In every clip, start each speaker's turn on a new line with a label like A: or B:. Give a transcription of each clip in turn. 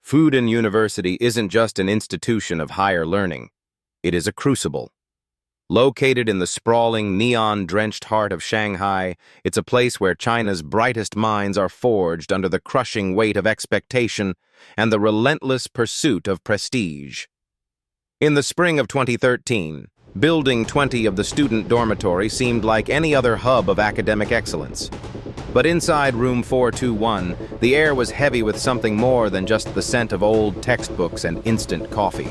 A: Fudan University isn't just an institution of higher learning. It is a crucible. Located in the sprawling, neon-drenched heart of Shanghai, it's a place where China's brightest minds are forged under the crushing weight of expectation and the relentless pursuit of prestige. In the spring of 2013, Building 20 of the student dormitory seemed like any other hub of academic excellence. But inside room 421, the air was heavy with something more than just the scent of old textbooks and instant coffee.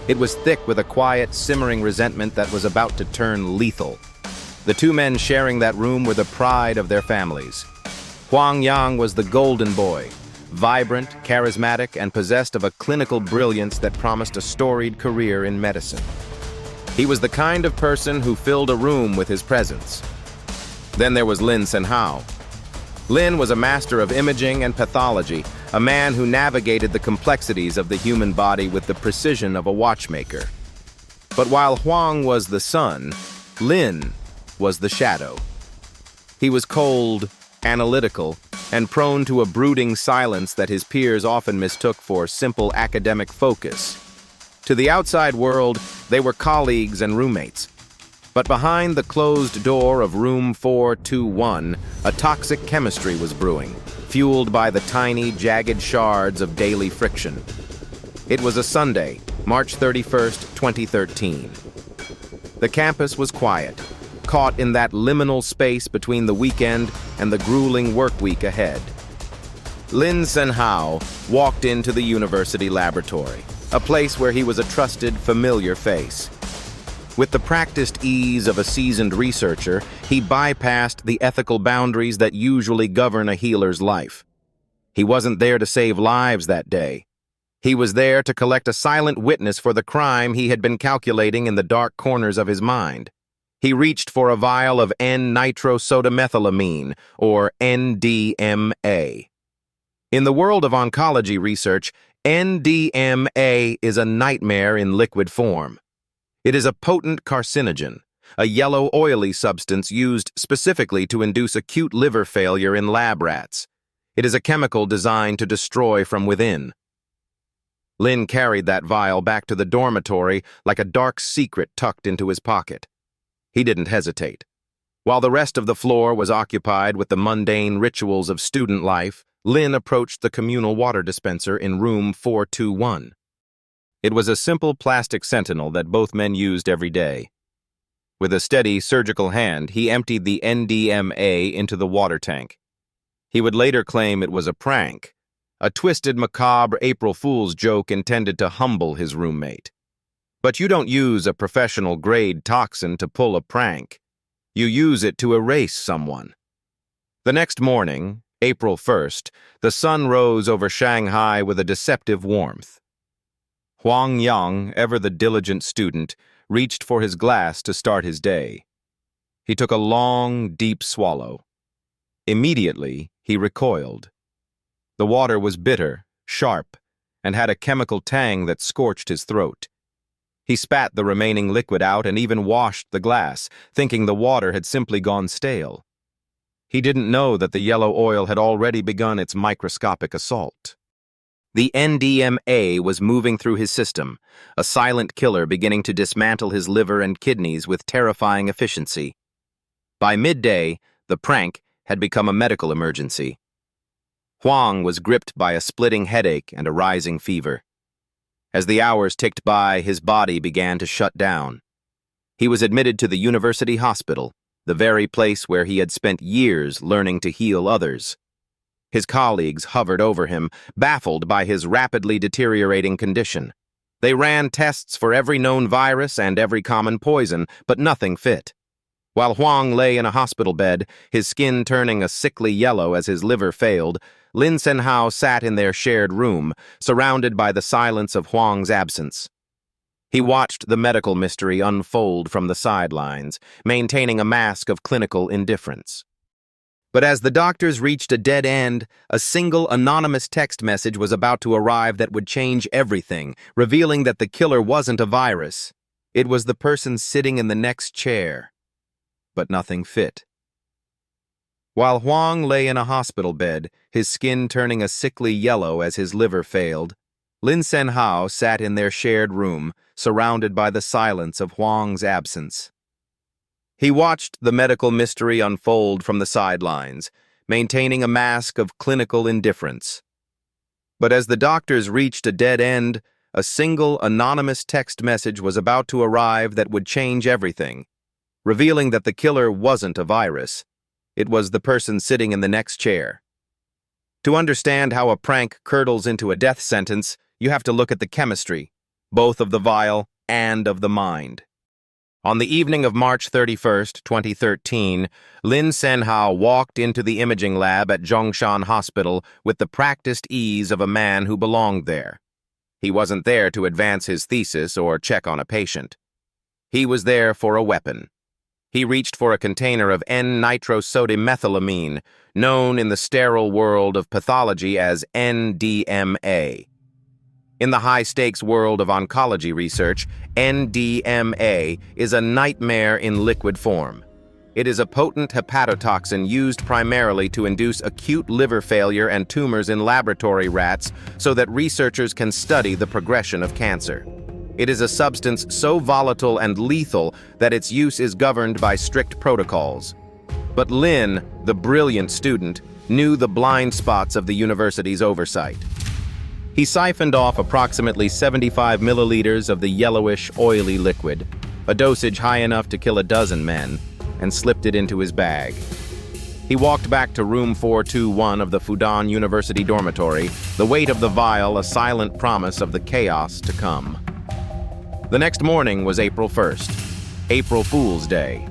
A: It was thick with a quiet, simmering resentment that was about to turn lethal. The two men sharing that room were the pride of their families. Huang Yang was the golden boy, vibrant, charismatic, and possessed of a clinical brilliance that promised a storied career in medicine. He was the kind of person who filled a room with his presence. Then there was Lin Senhao. Lin was a master of imaging and pathology, a man who navigated the complexities of the human body with the precision of a watchmaker. But while Huang was the sun, Lin was the shadow. He was cold, analytical, and prone to a brooding silence that his peers often mistook for simple academic focus. To the outside world, they were colleagues and roommates. But behind the closed door of room 421, a toxic chemistry was brewing, fueled by the tiny, jagged shards of daily friction. It was a Sunday, March 31st, 2013. The campus was quiet, caught in that liminal space between the weekend and the grueling work week ahead. Lin Senhao walked into the university laboratory, a place where he was a trusted, familiar face. With the practiced ease of a seasoned researcher, he bypassed the ethical boundaries that usually govern a healer's life. He wasn't there to save lives that day. He was there to collect a silent witness for the crime he had been calculating in the dark corners of his mind. He reached for a vial of N-Nitrosodimethylamine, or NDMA. In the world of oncology research, NDMA is a nightmare in liquid form. It is a potent carcinogen, a yellow oily substance used specifically to induce acute liver failure in lab rats. It is a chemical designed to destroy from within. Lin carried that vial back to the dormitory like a dark secret tucked into his pocket. He didn't hesitate. While the rest of the floor was occupied with the mundane rituals of student life, Lin approached the communal water dispenser in room 421. It was a simple plastic sentinel that both men used every day. With a steady, surgical hand, he emptied the NDMA into the water tank. He would later claim it was a prank, a twisted, macabre April Fool's joke intended to humble his roommate. But you don't use a professional-grade toxin to pull a prank. You use it to erase someone. The next morning, April 1st, the sun rose over Shanghai with a deceptive warmth. Huang Yang, ever the diligent student, reached for his glass to start his day. He took a long, deep swallow. Immediately, he recoiled. The water was bitter, sharp, and had a chemical tang that scorched his throat. He spat the remaining liquid out and even washed the glass, thinking the water had simply gone stale. He didn't know that the yellow oil had already begun its microscopic assault. The NDMA was moving through his system, a silent killer beginning to dismantle his liver and kidneys with terrifying efficiency. By midday, the prank had become a medical emergency. Huang was gripped by a splitting headache and a rising fever. As the hours ticked by, his body began to shut down. He was admitted to the university hospital, the very place where he had spent years learning to heal others. His colleagues hovered over him, baffled by his rapidly deteriorating condition. They ran tests for every known virus and every common poison, but nothing fit. While Huang lay in a hospital bed, his skin turning a sickly yellow as his liver failed, Lin Senhao sat in their shared room, surrounded by the silence of Huang's absence. He watched the medical mystery unfold from the sidelines, maintaining a mask of clinical indifference. But as the doctors reached a dead end, a single anonymous text message was about to arrive that would change everything, revealing that the killer wasn't a virus. It was the person sitting in the next chair. But nothing fit. While Huang lay in a hospital bed, his skin turning a sickly yellow as his liver failed, Lin Senhao sat in their shared room, surrounded by the silence of Huang's absence. He watched the medical mystery unfold from the sidelines, maintaining a mask of clinical indifference. But as the doctors reached a dead end, a single anonymous text message was about to arrive that would change everything, revealing that the killer wasn't a virus. It was the person sitting in the next chair. To understand how a prank curdles into a death sentence, you have to look at the chemistry, both of the vial and of the mind. On the evening of March 31st, 2013, Lin Senhao walked into the imaging lab at Zhongshan Hospital with the practiced ease of a man who belonged there. He wasn't there to advance his thesis or check on a patient. He was there for a weapon. He reached for a container of N-Nitrosodimethylamine, known in the sterile world of pathology as NDMA. In the high-stakes world of oncology research, NDMA is a nightmare in liquid form. It is a potent hepatotoxin used primarily to induce acute liver failure and tumors in laboratory rats so that researchers can study the progression of cancer. It is a substance so volatile and lethal that its use is governed by strict protocols. But Lin, the brilliant student, knew the blind spots of the university's oversight. He siphoned off approximately 75 milliliters of the yellowish, oily liquid, a dosage high enough to kill a dozen men, and slipped it into his bag. He walked back to room 421 of the Fudan University dormitory, the weight of the vial a silent promise of the chaos to come. The next morning was April 1st, April Fool's Day,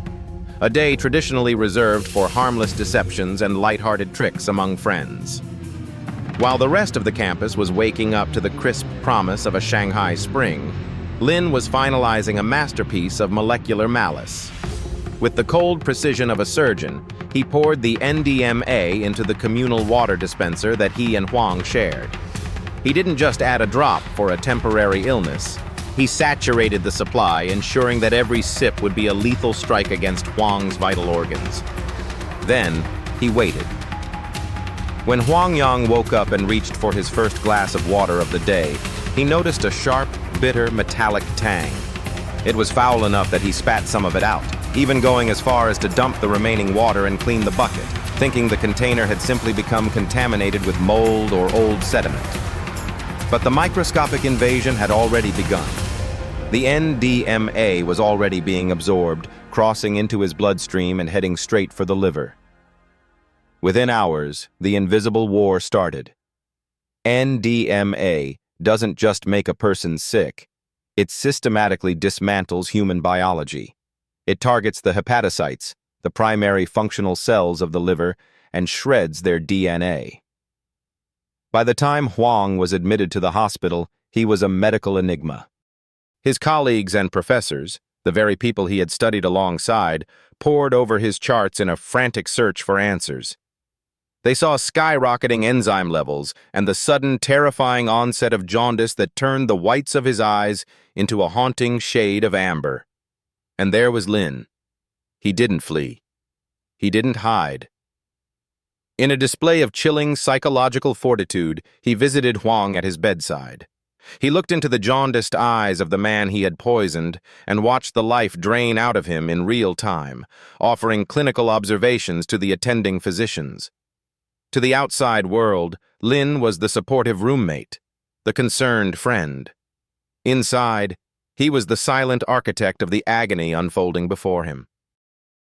A: a day traditionally reserved for harmless deceptions and lighthearted tricks among friends. While the rest of the campus was waking up to the crisp promise of a Shanghai spring, Lin was finalizing a masterpiece of molecular malice. With the cold precision of a surgeon, he poured the NDMA into the communal water dispenser that he and Huang shared. He didn't just add a drop for a temporary illness. He saturated the supply, ensuring that every sip would be a lethal strike against Huang's vital organs. Then, he waited. When Huang Yang woke up and reached for his first glass of water of the day, he noticed a sharp, bitter, metallic tang. It was foul enough that he spat some of it out, even going as far as to dump the remaining water and clean the bucket, thinking the container had simply become contaminated with mold or old sediment. But the microscopic invasion had already begun. The NDMA was already being absorbed, crossing into his bloodstream and heading straight for the liver. Within hours, the invisible war started. NDMA doesn't just make a person sick, it systematically dismantles human biology. It targets the hepatocytes, the primary functional cells of the liver, and shreds their DNA. By the time Huang was admitted to the hospital, he was a medical enigma. His colleagues and professors, the very people he had studied alongside, pored over his charts in a frantic search for answers. They saw skyrocketing enzyme levels and the sudden, terrifying onset of jaundice that turned the whites of his eyes into a haunting shade of amber. And there was Lin. He didn't flee. He didn't hide. In a display of chilling psychological fortitude, he visited Huang at his bedside. He looked into the jaundiced eyes of the man he had poisoned and watched the life drain out of him in real time, offering clinical observations to the attending physicians. To the outside world, Lin was the supportive roommate, the concerned friend. Inside, he was the silent architect of the agony unfolding before him.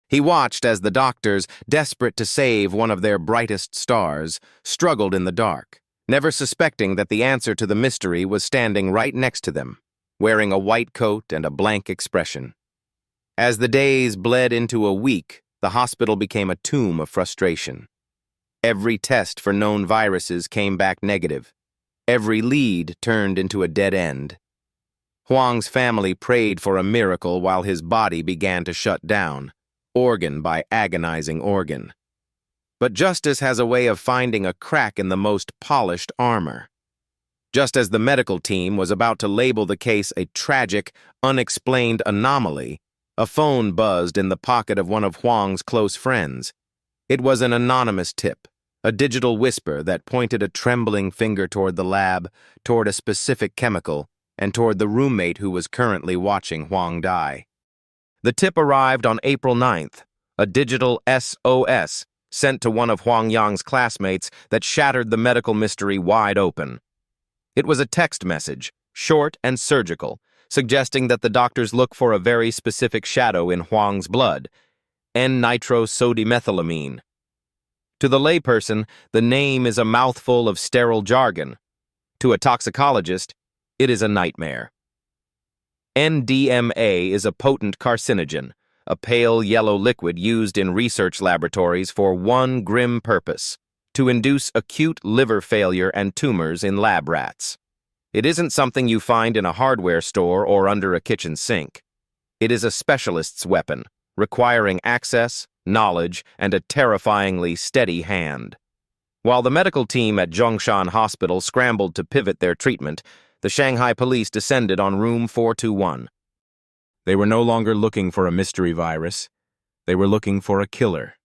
A: He watched as the doctors, desperate to save one of their brightest stars, struggled in the dark, never suspecting that the answer to the mystery was standing right next to them, wearing a white coat and a blank expression. As the days bled into a week, the hospital became a tomb of frustration. Every test for known viruses came back negative. Every lead turned into a dead end. Huang's family prayed for a miracle while his body began to shut down, organ by agonizing organ. But justice has a way of finding a crack in the most polished armor. Just as the medical team was about to label the case a tragic, unexplained anomaly, a phone buzzed in the pocket of one of Huang's close friends. It was an anonymous tip, a digital whisper that pointed a trembling finger toward the lab, toward a specific chemical, and toward the roommate who was currently watching Huang die. The tip arrived on April 9th, a digital SOS sent to one of Huang Yang's classmates that shattered the medical mystery wide open. It was a text message, short and surgical, suggesting that the doctors look for a very specific shadow in Huang's blood, N-Nitrosodimethylamine. To the layperson, the name is a mouthful of sterile jargon. To a toxicologist, it is a nightmare. NDMA is a potent carcinogen, a pale yellow liquid used in research laboratories for one grim purpose: to induce acute liver failure and tumors in lab rats. It isn't something you find in a hardware store or under a kitchen sink. It is a specialist's weapon, requiring access, knowledge, and a terrifyingly steady hand. While the medical team at Zhongshan Hospital scrambled to pivot their treatment, the Shanghai police descended on room 421. They were no longer looking for a mystery virus. They were looking for a killer.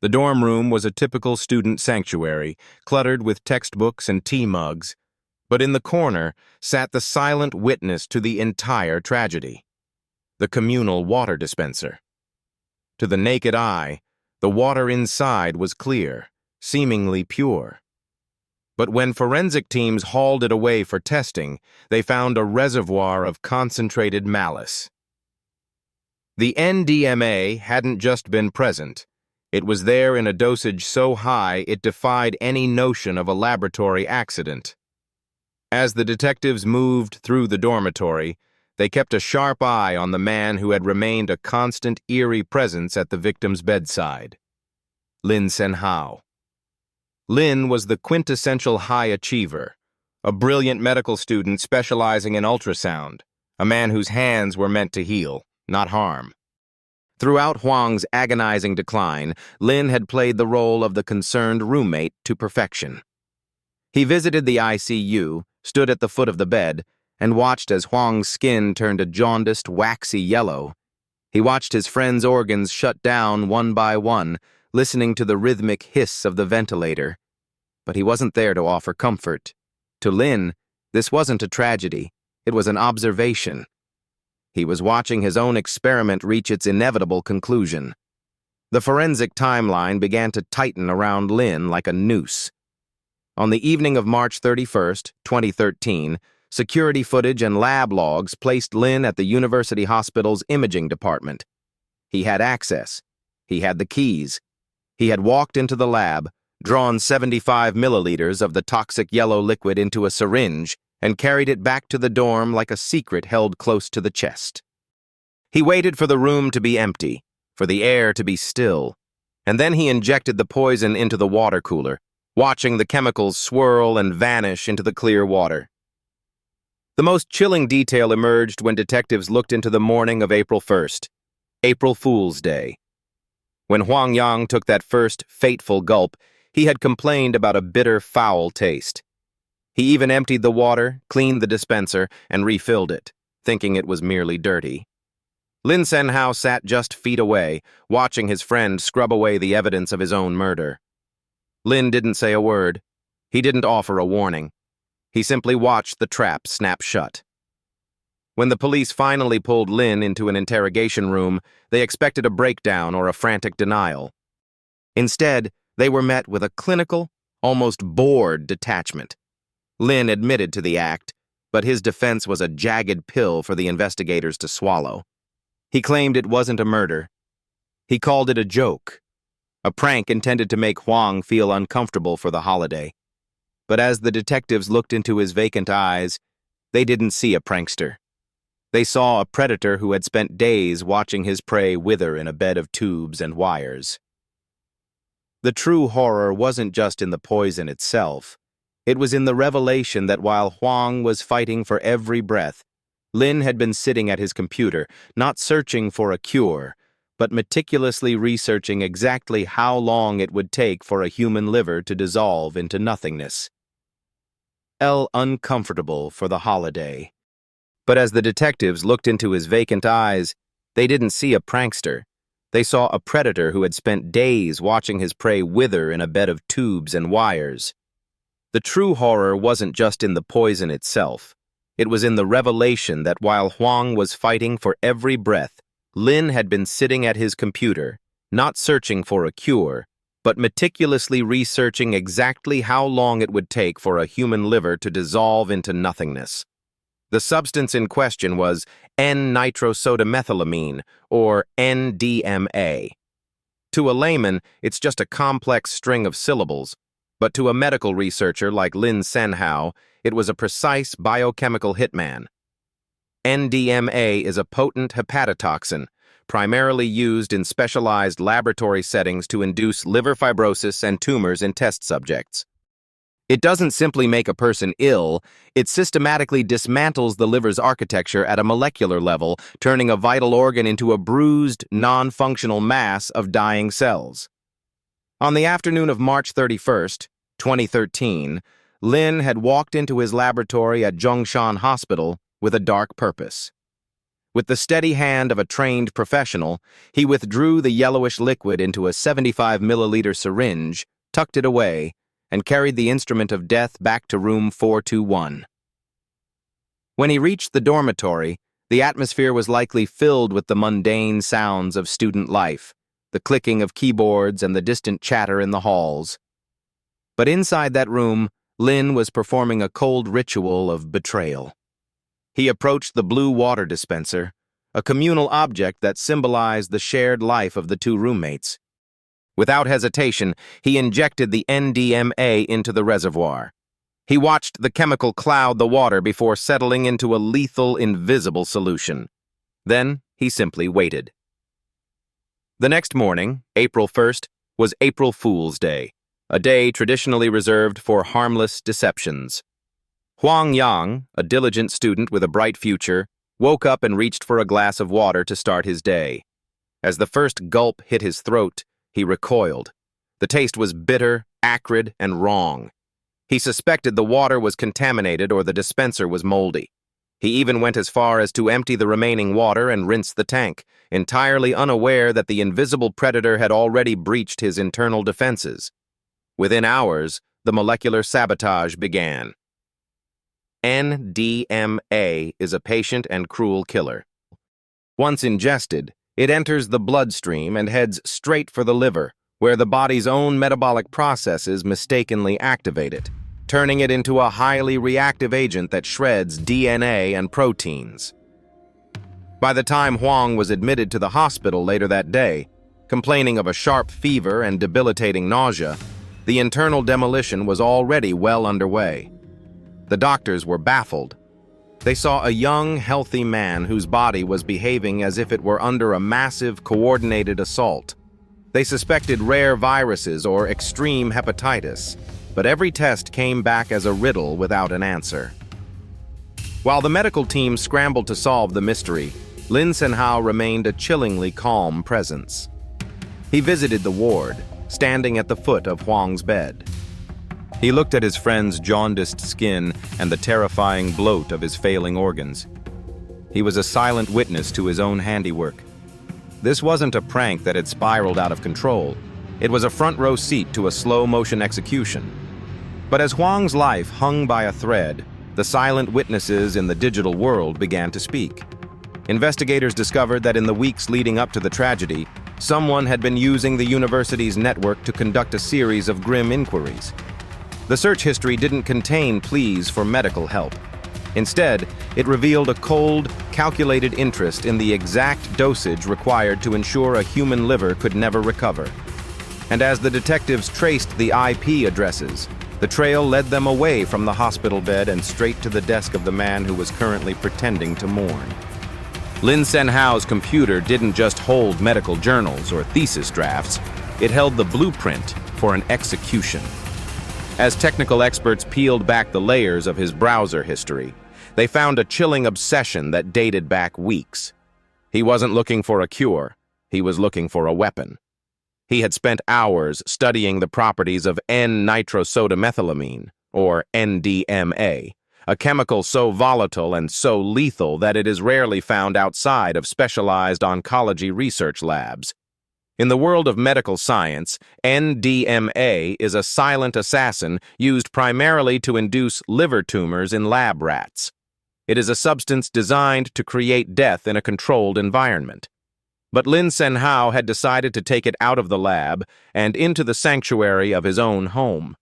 A: The dorm room was a typical student sanctuary, cluttered with textbooks and tea mugs, but in the corner sat the silent witness to the entire tragedy: the communal water dispenser. To the naked eye, the water inside was clear, seemingly pure. But when forensic teams hauled it away for testing, they found a reservoir of concentrated malice. The NDMA hadn't just been present. It was there in a dosage so high it defied any notion of a laboratory accident. As the detectives moved through the dormitory, they kept a sharp eye on the man who had remained a constant, eerie presence at the victim's bedside: Lin Senhao. Lin was the quintessential high achiever, a brilliant medical student specializing in ultrasound, a man whose hands were meant to heal, not harm. Throughout Huang's agonizing decline, Lin had played the role of the concerned roommate to perfection. He visited the ICU, stood at the foot of the bed, and watched as Huang's skin turned a jaundiced, waxy yellow. He watched his friend's organs shut down one by one, listening to the rhythmic hiss of the ventilator. But he wasn't there to offer comfort. To Lin, this wasn't a tragedy. It was an observation. He was watching his own experiment reach its inevitable conclusion. The forensic timeline began to tighten around Lin like a noose. On the evening of March 31st, 2013, security footage and lab logs placed Lin at the University Hospital's imaging department. He had access. He had the keys. He had walked into the lab, drawn 75 milliliters of the toxic yellow liquid into a syringe, and carried it back to the dorm like a secret held close to the chest. He waited for the room to be empty, for the air to be still, and then he injected the poison into the water cooler, watching the chemicals swirl and vanish into the clear water. The most chilling detail emerged when detectives looked into the morning of April 1st, April Fool's Day. When Huang Yang took that first fateful gulp, he had complained about a bitter, foul taste. He even emptied the water, cleaned the dispenser, and refilled it, thinking it was merely dirty. Lin Senhao sat just feet away, watching his friend scrub away the evidence of his own murder. Lin didn't say a word. He didn't offer a warning. He simply watched the trap snap shut. When the police finally pulled Lin into an interrogation room, they expected a breakdown or a frantic denial. Instead, they were met with a clinical, almost bored detachment. Lin admitted to the act, but his defense was a jagged pill for the investigators to swallow. He claimed it wasn't a murder. He called it a joke, a prank intended to make Huang feel uncomfortable for the holiday. But as the detectives looked into his vacant eyes, they didn't see a prankster. They saw a predator who had spent days watching his prey wither in a bed of tubes and wires. The true horror wasn't just in the poison itself. It was in the revelation that while Huang was fighting for every breath, Lin had been sitting at his computer, not searching for a cure, but meticulously researching exactly how long it would take for a human liver to dissolve into nothingness. Uncomfortable for the holiday. But as the detectives looked into his vacant eyes, they didn't see a prankster. They saw a predator who had spent days watching his prey wither in a bed of tubes and wires. The true horror wasn't just in the poison itself. It was in the revelation that while Huang was fighting for every breath, Lin had been sitting at his computer, not searching for a cure, but meticulously researching exactly how long it would take for a human liver to dissolve into nothingness. The substance in question was N-Nitrosodimethylamine, or NDMA. To a layman, it's just a complex string of syllables, but to a medical researcher like Lin Senhao, it was a precise biochemical hitman. NDMA is a potent hepatotoxin, primarily used in specialized laboratory settings to induce liver fibrosis and tumors in test subjects. It doesn't simply make a person ill, it systematically dismantles the liver's architecture at a molecular level, turning a vital organ into a bruised, non-functional mass of dying cells. On the afternoon of March 31st, 2013, Lin had walked into his laboratory at Zhongshan Hospital with a dark purpose. With the steady hand of a trained professional, he withdrew the yellowish liquid into a 75-milliliter syringe, tucked it away, and carried the instrument of death back to room 421. When he reached the dormitory, the atmosphere was likely filled with the mundane sounds of student life, the clicking of keyboards and the distant chatter in the halls. But inside that room, Lin was performing a cold ritual of betrayal. He approached the blue water dispenser, a communal object that symbolized the shared life of the two roommates. Without hesitation, he injected the NDMA into the reservoir. He watched the chemical cloud the water before settling into a lethal, invisible solution. Then, he simply waited. The next morning, April 1st, was April Fool's Day, a day traditionally reserved for harmless deceptions. Huang Yang, a diligent student with a bright future, woke up and reached for a glass of water to start his day. As the first gulp hit his throat, he recoiled. The taste was bitter, acrid, and wrong. He suspected the water was contaminated or the dispenser was moldy. He even went as far as to empty the remaining water and rinse the tank, entirely unaware that the invisible predator had already breached his internal defenses. Within hours, the molecular sabotage began. NDMA is a patient and cruel killer. Once ingested, it enters the bloodstream and heads straight for the liver, where the body's own metabolic processes mistakenly activate it, turning it into a highly reactive agent that shreds DNA and proteins. By the time Huang was admitted to the hospital later that day, complaining of a sharp fever and debilitating nausea, the internal demolition was already well underway. The doctors were baffled. They saw a young, healthy man whose body was behaving as if it were under a massive, coordinated assault. They suspected rare viruses or extreme hepatitis, but every test came back as a riddle without an answer. While the medical team scrambled to solve the mystery, Lin Senhao remained a chillingly calm presence. He visited the ward, standing at the foot of Huang's bed. He looked at his friend's jaundiced skin and the terrifying bloat of his failing organs. He was a silent witness to his own handiwork. This wasn't a prank that had spiraled out of control. It was a front-row seat to a slow-motion execution. But as Huang's life hung by a thread, the silent witnesses in the digital world began to speak. Investigators discovered that in the weeks leading up to the tragedy, someone had been using the university's network to conduct a series of grim inquiries. The search history didn't contain pleas for medical help. Instead, it revealed a cold, calculated interest in the exact dosage required to ensure a human liver could never recover. And as the detectives traced the IP addresses, the trail led them away from the hospital bed and straight to the desk of the man who was currently pretending to mourn. Lin Senhao's computer didn't just hold medical journals or thesis drafts, it held the blueprint for an execution. As technical experts peeled back the layers of his browser history, they found a chilling obsession that dated back weeks. He wasn't looking for a cure, he was looking for a weapon. He had spent hours studying the properties of N-Nitrosodimethylamine, or NDMA, a chemical so volatile and so lethal that it is rarely found outside of specialized oncology research labs. In the world of medical science, NDMA is a silent assassin used primarily to induce liver tumors in lab rats. It is a substance designed to create death in a controlled environment. But Lin Senhao had decided to take it out of the lab and into the sanctuary of his own home.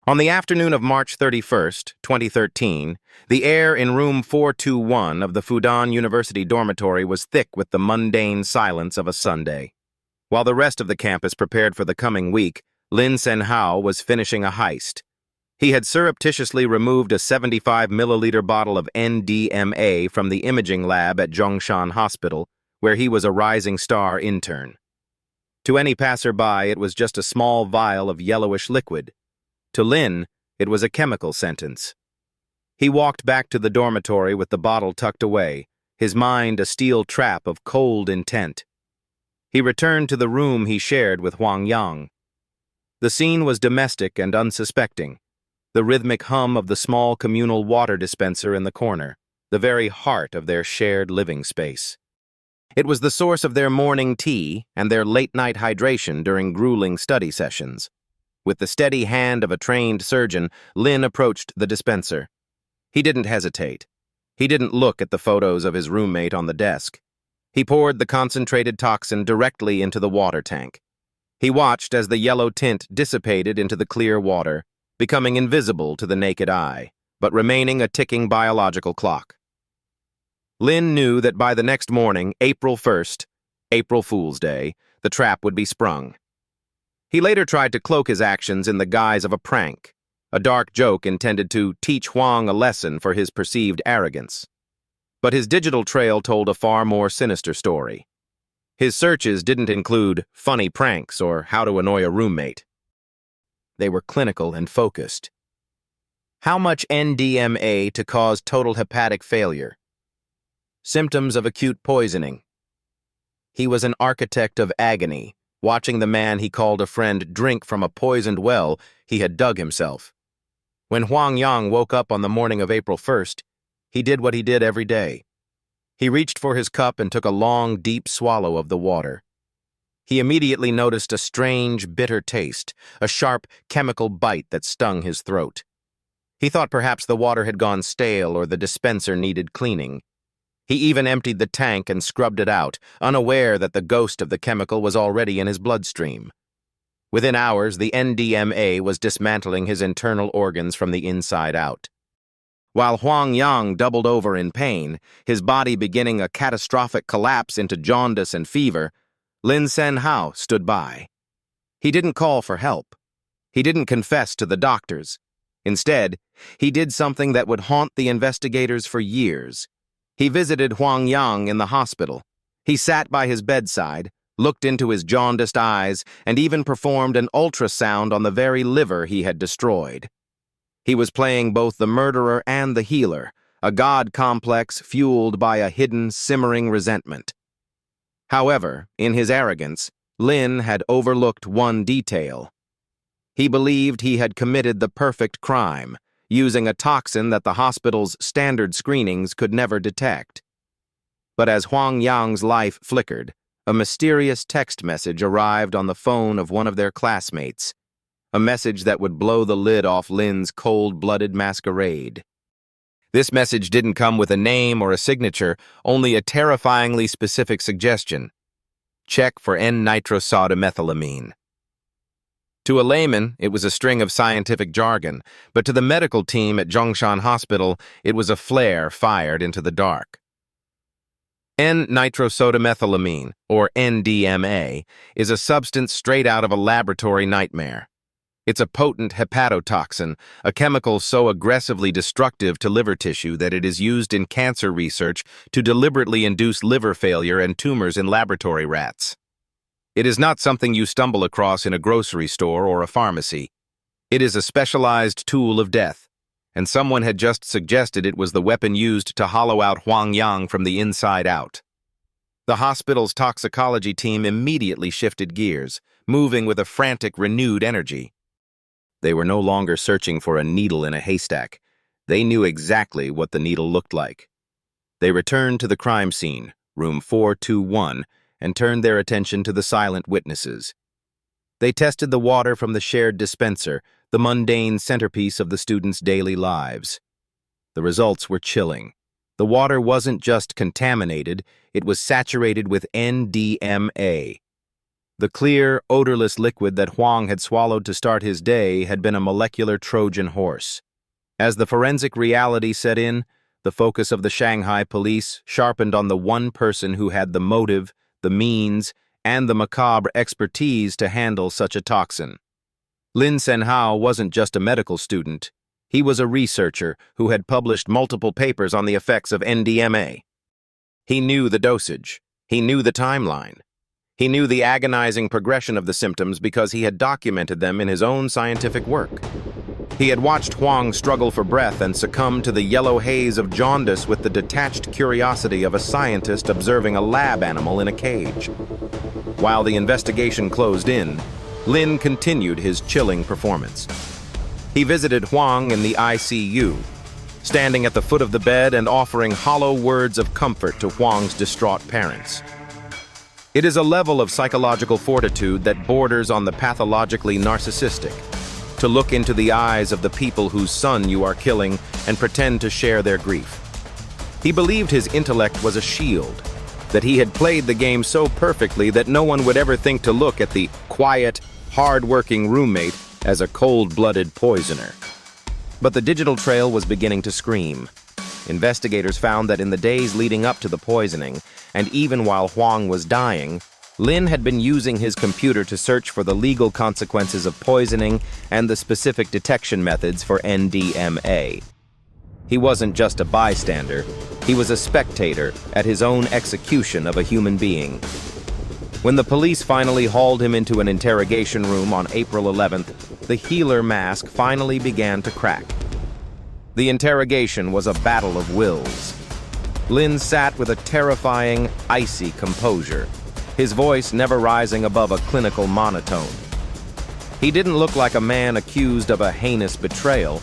A: On the afternoon of March 31st, 2013, the air in room 421 of the Fudan University dormitory was thick with the mundane silence of a Sunday. While the rest of the campus prepared for the coming week, Lin Senhao was finishing a heist. He had surreptitiously removed a 75-milliliter bottle of NDMA from the imaging lab at Zhongshan Hospital, where he was a rising star intern. To any passerby, it was just a small vial of yellowish liquid. To Lin, it was a chemical sentence. He walked back to the dormitory with the bottle tucked away, his mind a steel trap of cold intent. He returned to the room he shared with Huang Yang. The scene was domestic and unsuspecting, the rhythmic hum of the small communal water dispenser in the corner, the very heart of their shared living space. It was the source of their morning tea and their late-night hydration during grueling study sessions. With the steady hand of a trained surgeon, Lin approached the dispenser. He didn't hesitate. He didn't look at the photos of his roommate on the desk. He poured the concentrated toxin directly into the water tank. He watched as the yellow tint dissipated into the clear water, becoming invisible to the naked eye, but remaining a ticking biological clock. Lin knew that by the next morning, April 1st, April Fool's Day, the trap would be sprung. He later tried to cloak his actions in the guise of a prank, a dark joke intended to teach Huang a lesson for his perceived arrogance. But his digital trail told a far more sinister story. His searches didn't include funny pranks or how to annoy a roommate. They were clinical and focused. How much NDMA to cause total hepatic failure? Symptoms of acute poisoning. He was an architect of agony, watching the man he called a friend drink from a poisoned well he had dug himself. When Huang Yang woke up on the morning of April 1st, he did what he did every day. He reached for his cup and took a long, deep swallow of the water. He immediately noticed a strange, bitter taste, a sharp, chemical bite that stung his throat. He thought perhaps the water had gone stale or the dispenser needed cleaning. He even emptied the tank and scrubbed it out, unaware that the ghost of the chemical was already in his bloodstream. Within hours, the NDMA was dismantling his internal organs from the inside out. While Huang Yang doubled over in pain, his body beginning a catastrophic collapse into jaundice and fever, Lin Senhao stood by. He didn't call for help. He didn't confess to the doctors. Instead, he did something that would haunt the investigators for years. He visited Huang Yang in the hospital. He sat by his bedside, looked into his jaundiced eyes, and even performed an ultrasound on the very liver he had destroyed. He was playing both the murderer and the healer, a god complex fueled by a hidden, simmering resentment. However, in his arrogance, Lin had overlooked one detail. He believed he had committed the perfect crime, using a toxin that the hospital's standard screenings could never detect. But as Huang Yang's life flickered, a mysterious text message arrived on the phone of one of their classmates, a message that would blow the lid off Lin's cold-blooded masquerade. This message didn't come with a name or a signature, only a terrifyingly specific suggestion. Check for N-Nitrosodimethylamine. To a layman, it was a string of scientific jargon, but to the medical team at Zhongshan Hospital, it was a flare fired into the dark. N-Nitrosodimethylamine, or NDMA, is a substance straight out of a laboratory nightmare. It's a potent hepatotoxin, a chemical so aggressively destructive to liver tissue that it is used in cancer research to deliberately induce liver failure and tumors in laboratory rats. It is not something you stumble across in a grocery store or a pharmacy. It is a specialized tool of death, and someone had just suggested it was the weapon used to hollow out Huang Yang from the inside out. The hospital's toxicology team immediately shifted gears, moving with a frantic, renewed energy. They were no longer searching for a needle in a haystack. They knew exactly what the needle looked like. They returned to the crime scene, room 421, and turned their attention to the silent witnesses. They tested the water from the shared dispenser, the mundane centerpiece of the students' daily lives. The results were chilling. The water wasn't just contaminated, it was saturated with NDMA. The clear, odorless liquid that Huang had swallowed to start his day had been a molecular Trojan horse. As the forensic reality set in, the focus of the Shanghai police sharpened on the one person who had the motive, the means, and the macabre expertise to handle such a toxin. Lin Senhao wasn't just a medical student. He was a researcher who had published multiple papers on the effects of NDMA. He knew the dosage. He knew the timeline. He knew the agonizing progression of the symptoms because he had documented them in his own scientific work. He had watched Huang struggle for breath and succumb to the yellow haze of jaundice with the detached curiosity of a scientist observing a lab animal in a cage. While the investigation closed in, Lin continued his chilling performance. He visited Huang in the ICU, standing at the foot of the bed and offering hollow words of comfort to Huang's distraught parents. It is a level of psychological fortitude that borders on the pathologically narcissistic, to look into the eyes of the people whose son you are killing and pretend to share their grief. He believed his intellect was a shield, that he had played the game so perfectly that no one would ever think to look at the quiet, hard-working roommate as a cold-blooded poisoner. But the digital trail was beginning to scream. Investigators found that in the days leading up to the poisoning, and even while Huang was dying, Lin had been using his computer to search for the legal consequences of poisoning and the specific detection methods for NDMA. He wasn't just a bystander, he was a spectator at his own execution of a human being. When the police finally hauled him into an interrogation room on April 11th, the healer mask finally began to crack. The interrogation was a battle of wills. Lin sat with a terrifying, icy composure, his voice never rising above a clinical monotone. He didn't look like a man accused of a heinous betrayal.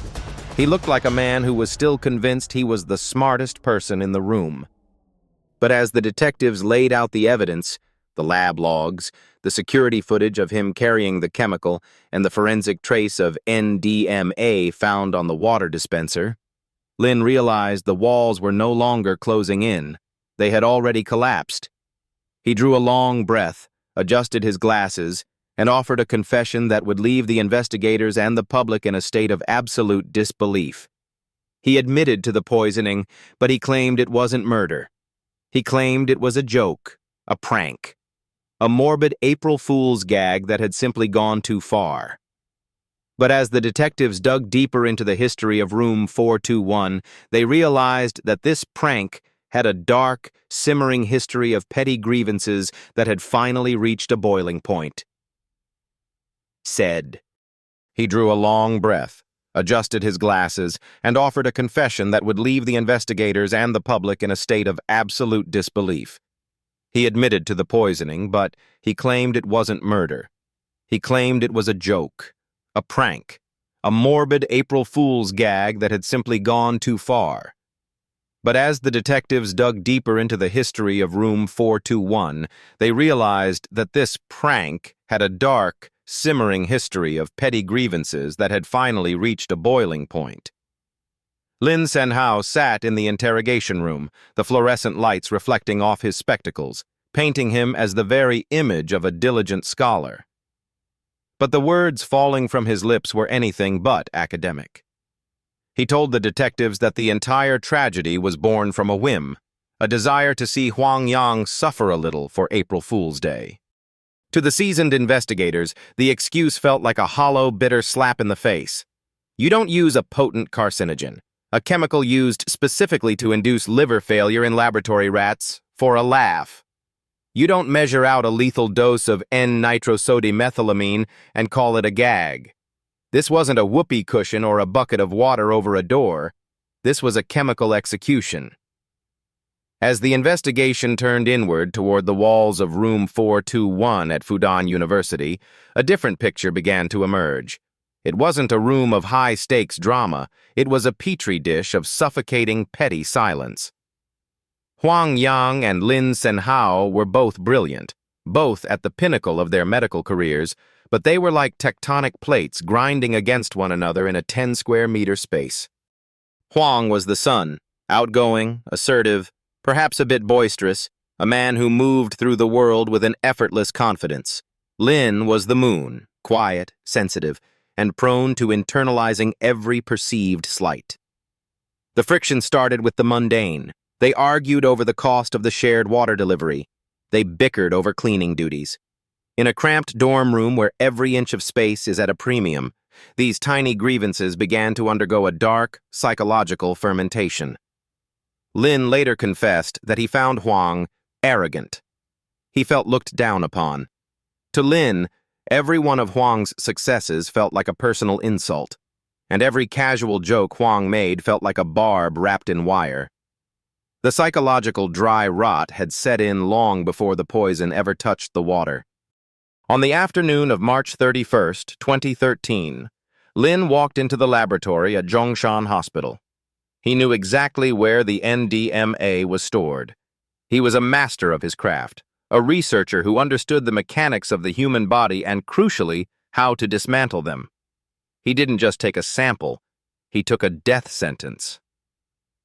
A: He looked like a man who was still convinced he was the smartest person in the room. But as the detectives laid out the evidence, the lab logs, the security footage of him carrying the chemical, and the forensic trace of NDMA found on the water dispenser, Lin realized the walls were no longer closing in. They had already collapsed. He drew a long breath, adjusted his glasses, and offered a confession that would leave the investigators and the public in a state of absolute disbelief. He admitted to the poisoning, but he claimed it wasn't murder. He claimed it was a joke, a prank, a morbid April Fool's gag that had simply gone too far. But as the detectives dug deeper into the history of Room 421, they realized that this prank had a dark, simmering history of petty grievances that had finally reached a boiling point. Said. He drew a long breath, adjusted his glasses, and offered a confession that would leave the investigators and the public in a state of absolute disbelief. He admitted to the poisoning, but he claimed it wasn't murder. He claimed it was a joke, a prank, a morbid April Fool's gag that had simply gone too far. But as the detectives dug deeper into the history of Room 421, they realized that this prank had a dark, simmering history of petty grievances that had finally reached a boiling point. Lin Senhao sat in the interrogation room, the fluorescent lights reflecting off his spectacles, painting him as the very image of a diligent scholar. But the words falling from his lips were anything but academic. He told the detectives that the entire tragedy was born from a whim, a desire to see Huang Yang suffer a little for April Fool's Day. To the seasoned investigators, the excuse felt like a hollow, bitter slap in the face. You don't use a potent carcinogen, a chemical used specifically to induce liver failure in laboratory rats, for a laugh. You don't measure out a lethal dose of N-Nitrosodimethylamine and call it a gag. This wasn't a whoopee cushion or a bucket of water over a door. This was a chemical execution. As the investigation turned inward toward the walls of Room 421 at Fudan University, a different picture began to emerge. It wasn't a room of high-stakes drama. It was a petri dish of suffocating, petty silence. Huang Yang and Lin Senhao were both brilliant, both at the pinnacle of their medical careers, but they were like tectonic plates grinding against one another in a 10-square-meter space. Huang was the sun, outgoing, assertive, perhaps a bit boisterous, a man who moved through the world with an effortless confidence. Lin was the moon, quiet, sensitive, and prone to internalizing every perceived slight. The friction started with the mundane. They argued over the cost of the shared water delivery. They bickered over cleaning duties. In a cramped dorm room where every inch of space is at a premium, these tiny grievances began to undergo a dark, psychological fermentation. Lin later confessed that he found Huang arrogant. He felt looked down upon. To Lin, every one of Huang's successes felt like a personal insult, and every casual joke Huang made felt like a barb wrapped in wire. The psychological dry rot had set in long before the poison ever touched the water. On the afternoon of March 31st, 2013, Lin walked into the laboratory at Zhongshan Hospital. He knew exactly where the NDMA was stored. He was a master of his craft, a researcher who understood the mechanics of the human body and, crucially, how to dismantle them. He didn't just take a sample, he took a death sentence.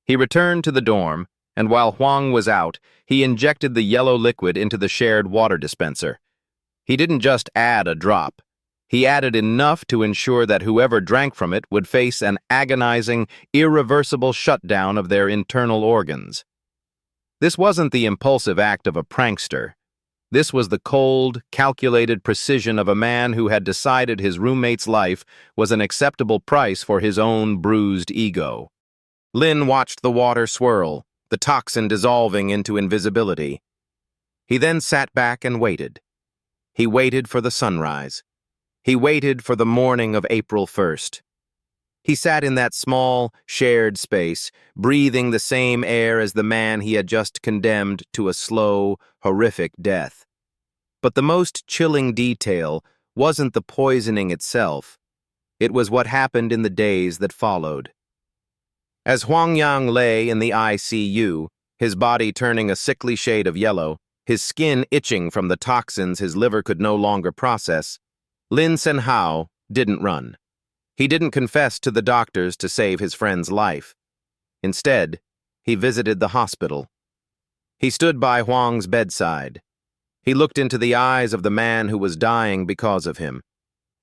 A: He returned to the dorm, and while Huang was out, he injected the yellow liquid into the shared water dispenser. He didn't just add a drop. He added enough to ensure that whoever drank from it would face an agonizing, irreversible shutdown of their internal organs. This wasn't the impulsive act of a prankster. This was the cold, calculated precision of a man who had decided his roommate's life was an acceptable price for his own bruised ego. Lin watched the water swirl, the toxin dissolving into invisibility. He then sat back and waited. He waited for the sunrise. He waited for the morning of April 1st. He sat in that small, shared space, breathing the same air as the man he had just condemned to a slow, horrific death. But the most chilling detail wasn't the poisoning itself. It was what happened in the days that followed. As Huang Yang lay in the ICU, his body turning a sickly shade of yellow, his skin itching from the toxins his liver could no longer process, Lin Senhao didn't run. He didn't confess to the doctors to save his friend's life. Instead, he visited the hospital. He stood by Huang's bedside. He looked into the eyes of the man who was dying because of him,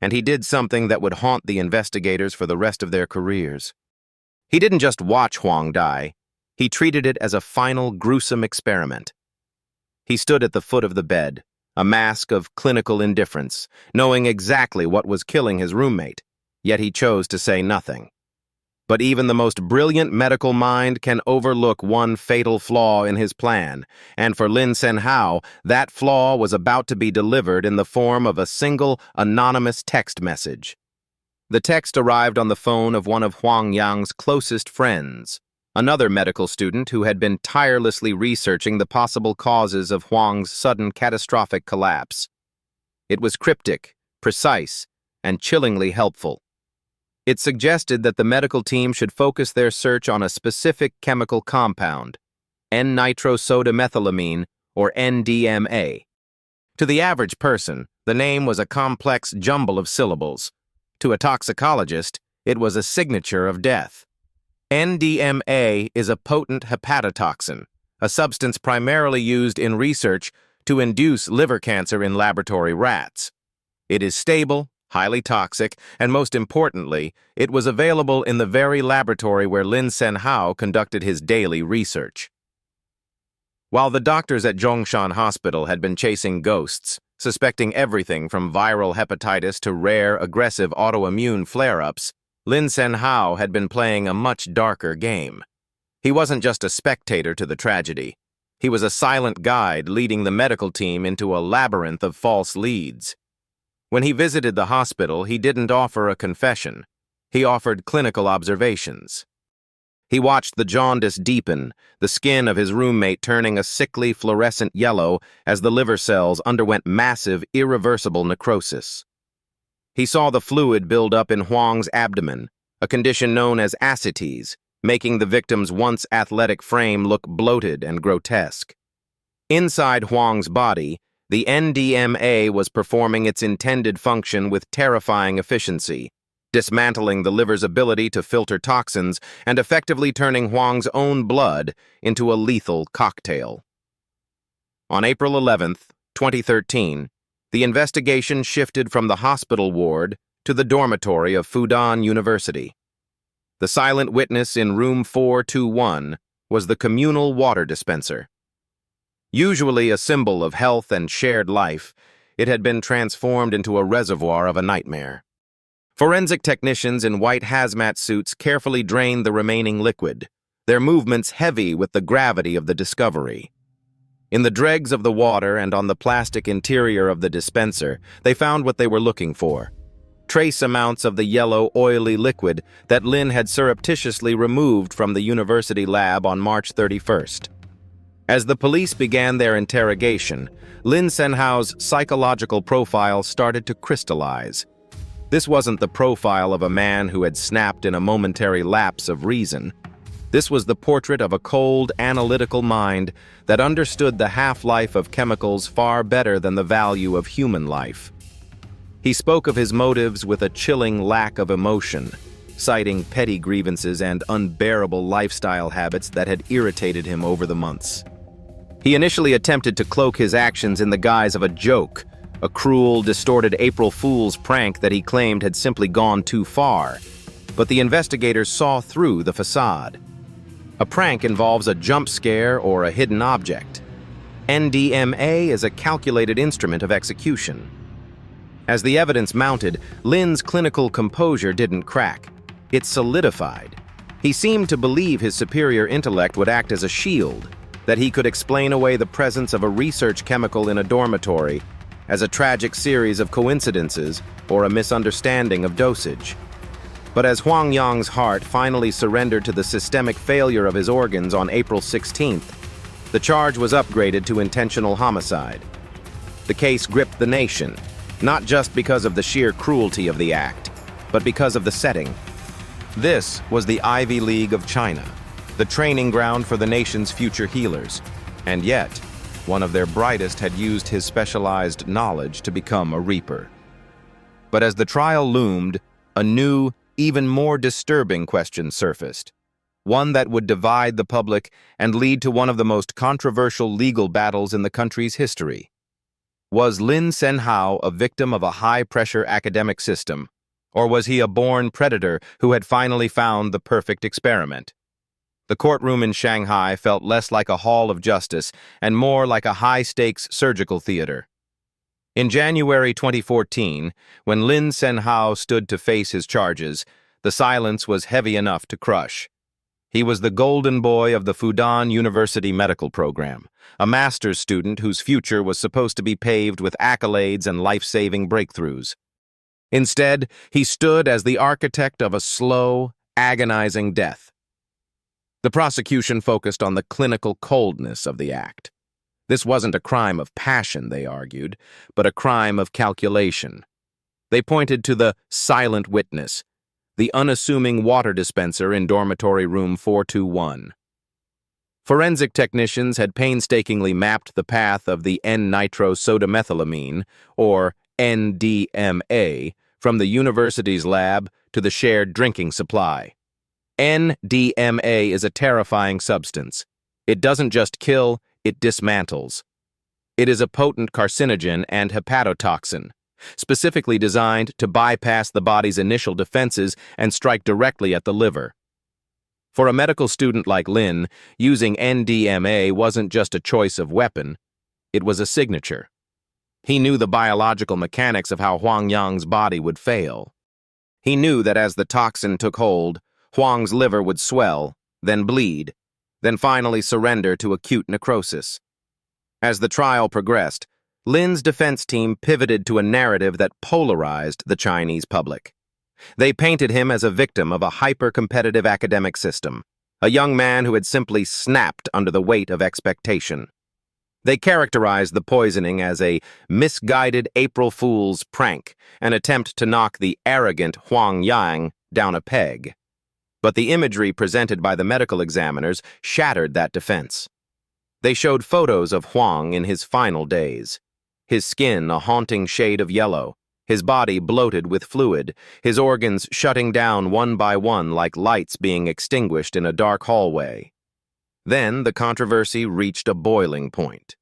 A: and he did something that would haunt the investigators for the rest of their careers. He didn't just watch Huang die, he treated it as a final gruesome experiment. He stood at the foot of the bed, a mask of clinical indifference, knowing exactly what was killing his roommate, yet he chose to say nothing. But even the most brilliant medical mind can overlook one fatal flaw in his plan, and for Lin Senhao, that flaw was about to be delivered in the form of a single, anonymous text message. The text arrived on the phone of one of Huang Yang's closest friends, another medical student who had been tirelessly researching the possible causes of Huang's sudden catastrophic collapse. It was cryptic, precise, and chillingly helpful. It suggested that the medical team should focus their search on a specific chemical compound, N-Nitrosodimethylamine, or NDMA. To the average person, the name was a complex jumble of syllables. To a toxicologist, it was a signature of death. NDMA is a potent hepatotoxin, a substance primarily used in research to induce liver cancer in laboratory rats. It is stable, highly toxic, and most importantly, it was available in the very laboratory where Lin Senhao conducted his daily research. While the doctors at Zhongshan Hospital had been chasing ghosts, suspecting everything from viral hepatitis to rare, aggressive autoimmune flare-ups, Lin Senhao had been playing a much darker game. He wasn't just a spectator to the tragedy. He was a silent guide leading the medical team into a labyrinth of false leads. When he visited the hospital, he didn't offer a confession. He offered clinical observations. He watched the jaundice deepen, the skin of his roommate turning a sickly fluorescent yellow as the liver cells underwent massive, irreversible necrosis. He saw the fluid build up in Huang's abdomen, a condition known as ascites, making the victim's once athletic frame look bloated and grotesque. Inside Huang's body, the NDMA was performing its intended function with terrifying efficiency, dismantling the liver's ability to filter toxins and effectively turning Huang's own blood into a lethal cocktail. On April 11, 2013, the investigation shifted from the hospital ward to the dormitory of Fudan University. The silent witness in room 421 was the communal water dispenser. Usually a symbol of health and shared life, it had been transformed into a reservoir of a nightmare. Forensic technicians in white hazmat suits carefully drained the remaining liquid, their movements heavy with the gravity of the discovery. In the dregs of the water and on the plastic interior of the dispenser, they found what they were looking for: trace amounts of the yellow, oily liquid that Lin had surreptitiously removed from the university lab on March 31st. As the police began their interrogation, Lin Senhao's psychological profile started to crystallize. This wasn't the profile of a man who had snapped in a momentary lapse of reason. This was the portrait of a cold, analytical mind that understood the half-life of chemicals far better than the value of human life. He spoke of his motives with a chilling lack of emotion, citing petty grievances and unbearable lifestyle habits that had irritated him over the months. He initially attempted to cloak his actions in the guise of a joke, a cruel, distorted April Fool's prank that he claimed had simply gone too far. But the investigators saw through the facade. A prank involves a jump scare or a hidden object. NDMA is a calculated instrument of execution. As the evidence mounted, Lin's clinical composure didn't crack. It solidified. He seemed to believe his superior intellect would act as a shield, that he could explain away the presence of a research chemical in a dormitory as a tragic series of coincidences or a misunderstanding of dosage. But as Huang Yang's heart finally surrendered to the systemic failure of his organs on April 16th, the charge was upgraded to intentional homicide. The case gripped the nation, not just because of the sheer cruelty of the act, but because of the setting. This was the Ivy League of China, the training ground for the nation's future healers, and yet, one of their brightest had used his specialized knowledge to become a reaper. But as the trial loomed, a new, even more disturbing question surfaced, one that would divide the public and lead to one of the most controversial legal battles in the country's history. Was Lin Senhao a victim of a high-pressure academic system, or was he a born predator who had finally found the perfect experiment? The courtroom in Shanghai felt less like a hall of justice and more like a high-stakes surgical theater. In January 2014, when Lin Senhao stood to face his charges, the silence was heavy enough to crush. He was the golden boy of the Fudan University medical program, a master's student whose future was supposed to be paved with accolades and life-saving breakthroughs. Instead, he stood as the architect of a slow, agonizing death. The prosecution focused on the clinical coldness of the act. This wasn't a crime of passion, they argued, but a crime of calculation. They pointed to the silent witness, the unassuming water dispenser in dormitory room 421. Forensic technicians had painstakingly mapped the path of the N-Nitrosodimethylamine, or NDMA, from the university's lab to the shared drinking supply. NDMA is a terrifying substance. It doesn't just kill, it dismantles. It is a potent carcinogen and hepatotoxin, specifically designed to bypass the body's initial defenses and strike directly at the liver. For a medical student like Lin, using NDMA wasn't just a choice of weapon, it was a signature. He knew the biological mechanics of how Huang Yang's body would fail. He knew that as the toxin took hold, Huang's liver would swell, then bleed, then finally surrender to acute necrosis. As the trial progressed, Lin's defense team pivoted to a narrative that polarized the Chinese public. They painted him as a victim of a hyper-competitive academic system, a young man who had simply snapped under the weight of expectation. They characterized the poisoning as a misguided April Fool's prank, an attempt to knock the arrogant Huang Yang down a peg. But the imagery presented by the medical examiners shattered that defense. They showed photos of Huang in his final days. His skin a haunting shade of yellow, his body bloated with fluid, his organs shutting down one by one like lights being extinguished in a dark hallway. Then the controversy reached a boiling point.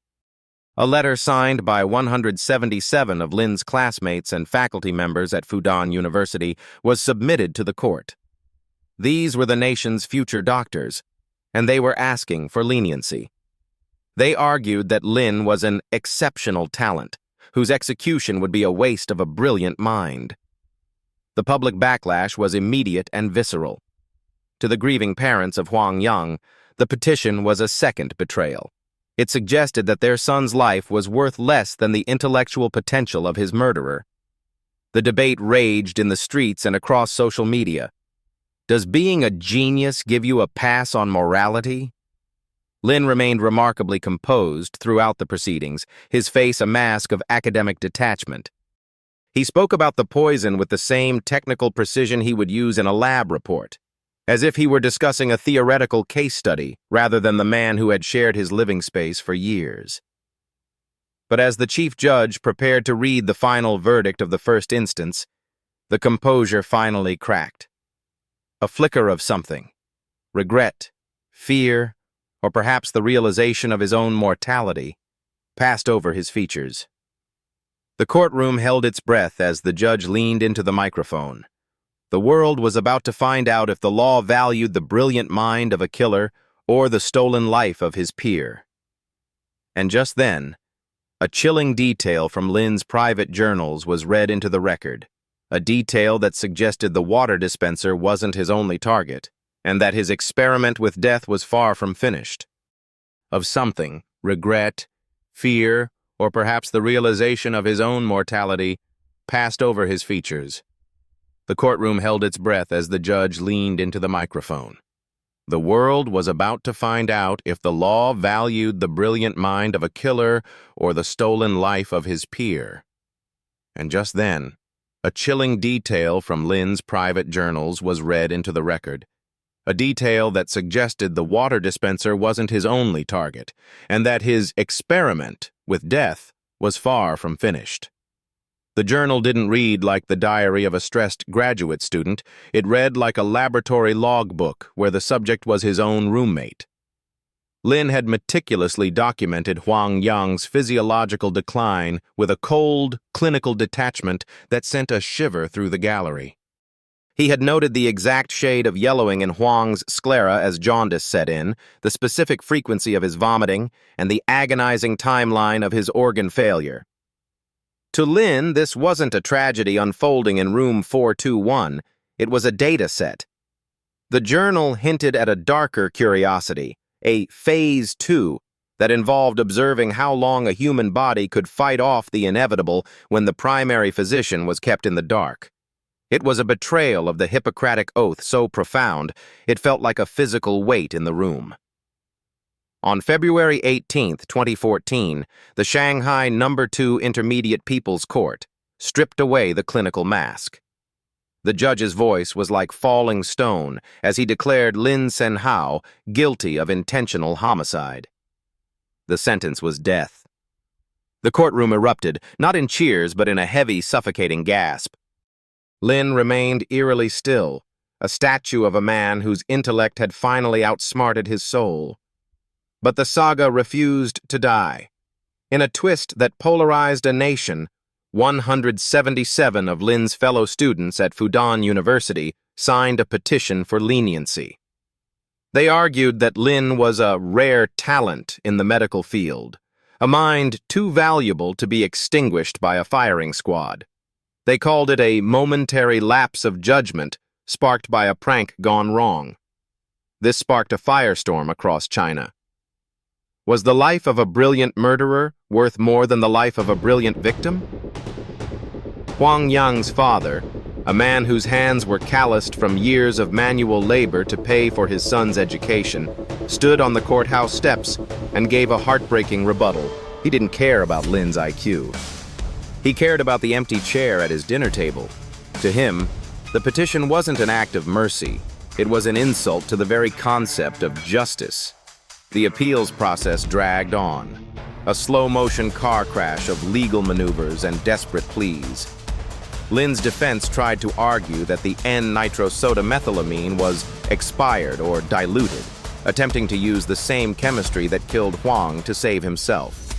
A: A letter signed by 177 of Lin's classmates and faculty members at Fudan University was submitted to the court. These were the nation's future doctors, and they were asking for leniency. They argued that Lin was an exceptional talent, whose execution would be a waste of a brilliant mind. The public backlash was immediate and visceral. To the grieving parents of Huang Yang, the petition was a second betrayal. It suggested that their son's life was worth less than the intellectual potential of his murderer. The debate raged in the streets and across social media. Does being a genius give you a pass on morality? Lin remained remarkably composed throughout the proceedings, his face a mask of academic detachment. He spoke about the poison with the same technical precision he would use in a lab report, as if he were discussing a theoretical case study rather than the man who had shared his living space for years. But as the chief judge prepared to read the final verdict of the first instance, the composure finally cracked. A flicker of something, regret, fear, or perhaps the realization of his own mortality, passed over his features. The courtroom held its breath as the judge leaned into the microphone. The world was about to find out if the law valued the brilliant mind of a killer or the stolen life of his peer. And just then, a chilling detail from Lin's private journals was read into the record, a detail that suggested the water dispenser wasn't his only target, and that his experiment with death was far from finished. Of something, regret, fear, or perhaps the realization of his own mortality, passed over his features. The courtroom held its breath as the judge leaned into the microphone. The world was about to find out if the law valued the brilliant mind of a killer or the stolen life of his peer. And just then, a chilling detail from Lin's private journals was read into the record, a detail that suggested the water dispenser wasn't his only target, and that his experiment with death was far from finished. The journal didn't read like the diary of a stressed graduate student. It read like a laboratory logbook where the subject was his own roommate. Lin had meticulously documented Huang Yang's physiological decline with a cold, clinical detachment that sent a shiver through the gallery. He had noted the exact shade of yellowing in Huang's sclera as jaundice set in, the specific frequency of his vomiting, and the agonizing timeline of his organ failure. To Lin, this wasn't a tragedy unfolding in room 421, it was a data set. The journal hinted at a darker curiosity, a phase 2, that involved observing how long a human body could fight off the inevitable when the primary physician was kept in the dark. It was a betrayal of the Hippocratic oath so profound, it felt like a physical weight in the room. On February 18, 2014, the Shanghai No. 2 Intermediate People's Court stripped away the clinical mask. The judge's voice was like falling stone as he declared Lin Senhao guilty of intentional homicide. The sentence was death. The courtroom erupted, not in cheers but in a heavy, suffocating gasp. Lin remained eerily still, a statue of a man whose intellect had finally outsmarted his soul. But the saga refused to die. In a twist that polarized a nation, 177 of Lin's fellow students at Fudan University signed a petition for leniency. They argued that Lin was a rare talent in the medical field, a mind too valuable to be extinguished by a firing squad. They called it a momentary lapse of judgment sparked by a prank gone wrong. This sparked a firestorm across China. Was the life of a brilliant murderer worth more than the life of a brilliant victim? Huang Yang's father, a man whose hands were calloused from years of manual labor to pay for his son's education, stood on the courthouse steps and gave a heartbreaking rebuttal. He didn't care about Lin's IQ. He cared about the empty chair at his dinner table. To him, the petition wasn't an act of mercy. It was an insult to the very concept of justice. The appeals process dragged on, a slow-motion car crash of legal maneuvers and desperate pleas. Lin's defense tried to argue that the N-Nitrosodimethylamine was expired or diluted, attempting to use the same chemistry that killed Huang to save himself.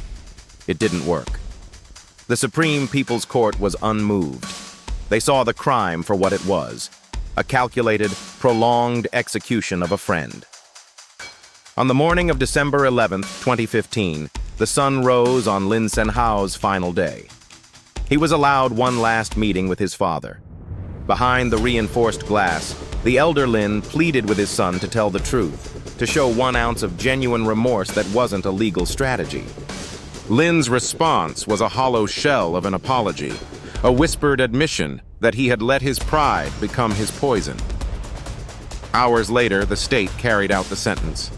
A: It didn't work. The Supreme People's Court was unmoved. They saw the crime for what it was, a calculated, prolonged execution of a friend. On the morning of December 11, 2015, the sun rose on Lin Senhao's final day. He was allowed one last meeting with his father. Behind the reinforced glass, the elder Lin pleaded with his son to tell the truth, to show 1 ounce of genuine remorse that wasn't a legal strategy. Lin's response was a hollow shell of an apology, a whispered admission that he had let his pride become his poison. Hours later, the state carried out the sentence.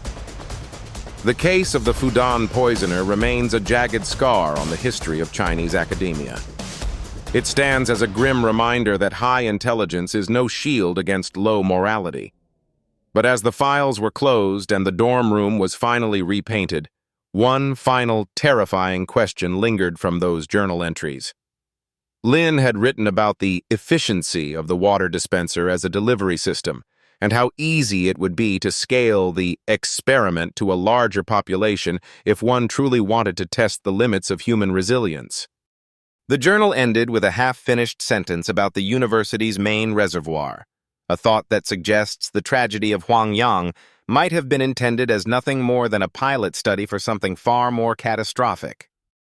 A: The case of the Fudan poisoner remains a jagged scar on the history of Chinese academia. It stands as a grim reminder that high intelligence is no shield against low morality. But as the files were closed and the dorm room was finally repainted, one final terrifying question lingered from those journal entries. Lin had written about the efficiency of the water dispenser as a delivery system, and how easy it would be to scale the experiment to a larger population if one truly wanted to test the limits of human resilience. The journal ended with a half-finished sentence about the university's main reservoir, a thought that suggests the tragedy of Huang Yang might have been intended as nothing more than a pilot study for something far more catastrophic.